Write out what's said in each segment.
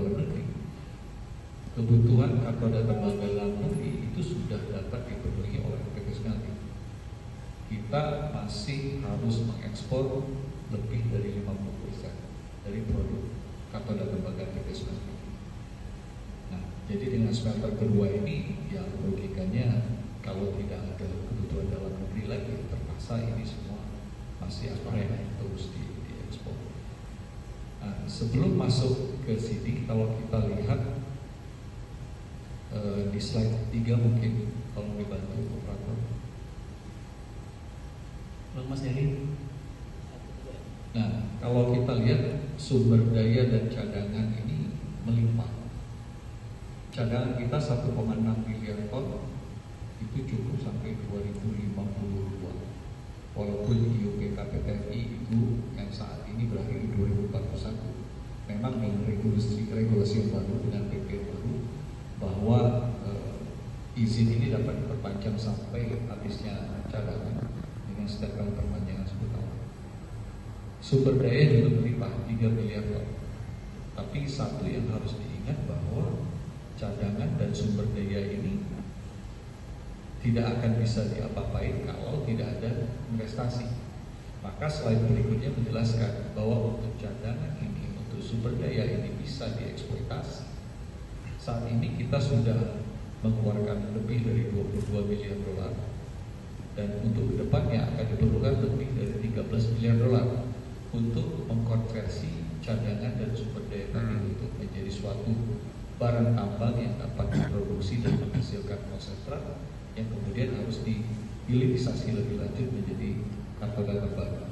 dalam negeri, kebutuhan katoda tembaga dalam negeri itu sudah dapat dipenuhi oleh PT Smelting. Kita masih harus mengekspor lebih dari 50% dari produk katoda tembaga PT Smelting. Nah, jadi dengan smelter kedua ini, ya logikanya kalau tidak ada kebutuhan dalam negeri lagi, terpaksa ini semua masih akan terus diekspor. Nah, sebelum masuk ke sini, kalau kita lihat di slide 3 mungkin kalau dibantu operator. Mas Heri. Nah, kalau kita lihat sumber daya dan cadangan ini melimpah. Cadangan kita 1,6 miliar ton itu cukup sampai 2052. Walaupun IUP KPTRI itu yang saat ini berakhir di 2041, memang dengan regulasi yang baru, dengan PP baru, bahwa izin ini dapat diperpanjang sampai habisnya cadangan dengan setiap kali perpanjangan 10 tahun. Sumber daya juga melimpah 3 miliar ton. Tapi satu yang harus diingat bahwa cadangan dan sumber daya ini tidak akan bisa diapa-apain kalau tidak ada investasi. Maka slide berikutnya menjelaskan bahwa untuk cadangan ini, untuk sumber daya ini bisa dieksploitasi. Saat ini kita sudah mengeluarkan lebih dari 22 miliar dolar, dan untuk kedepannya akan diperlukan lebih dari 13 miliar dolar untuk mengkonversi cadangan dan sumber daya tadi untuk menjadi suatu barang tambang yang dapat diproduksi dan menghasilkan konsentrat yang kemudian harus dihilirisasi lebih lanjut menjadi katoda tembaga.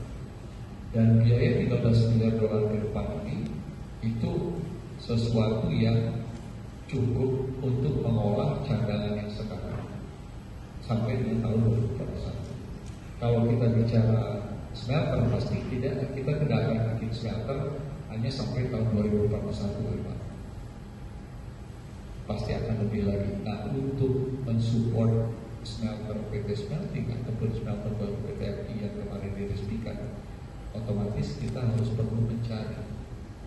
Dan biaya 13 miliar dolar ke depan ini itu sesuatu yang cukup untuk mengolah cadangan yang sekarang sampai dengan tahun 2041. Kalau kita bicara smelter, pasti kita tidak akan bikin smelter hanya sampai tahun 2041. Pasti akan lebih lagi. Nah, untuk mensupport smelter PT Smelting ataupun smelter baru PT FI yang kemarin diresmikan, otomatis kita harus perlu mencari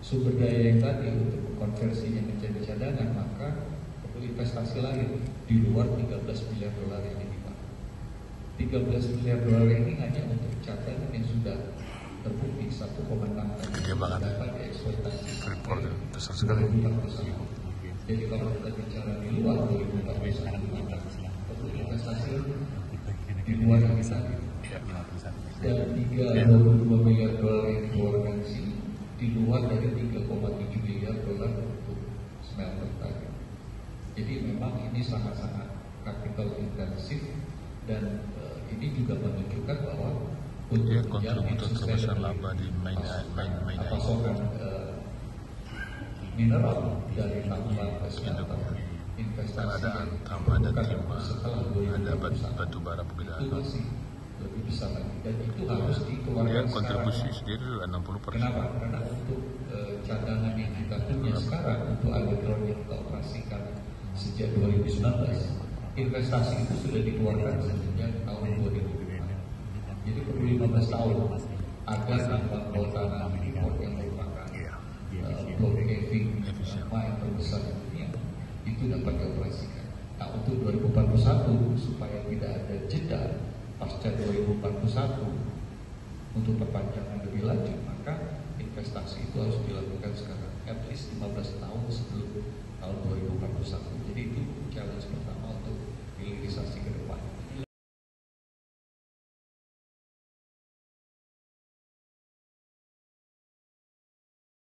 sumber daya yang tadi untuk konversinya menjadi cadangan, maka perlu investasi lain di luar 13 miliar dolar yang ini, Pak. 13 miliar dolar ini hanya untuk cadangan yang sudah terbukti 1,6 dapat dieksploitasi. Besar sekali. Jadi kalau kita bicara di luar 2041, perlu investasi di luar kita. Dan 3,22 miliar dolar yang dikeluarkan di sini di luar dari 3,7 miliar dolar untuk smelter tadi. Jadi memang ini sangat-sangat capital intensif, dan ini juga menunjukkan bahwa untuk kontributor terbesar laba di pasokan mineral dari tambang ke smelter, investasi tambah ada timah, ada batu bara itu masih lebih besar lagi, dan itu harus dikeluarkan kontribusi sekarang. sendiri 60%. Kenapa? Karena untuk cadangan yang kita punya sekarang untuk underground yang kita operasikan sejak 2019, investasi itu sudah dikeluarkan sejak tahun 2005. Jadi perlu 15 tahun agar tambang bawah tanah import yang merupakan block caving yang terbesar di dunia itu dapat dioperasikan. Nah, untuk 2041 supaya tidak ada jeda pasca 2041 untuk perpanjangan lebih lanjut, maka investasi itu harus dilakukan sekarang, at least 15 tahun sebelum tahun 2041. Jadi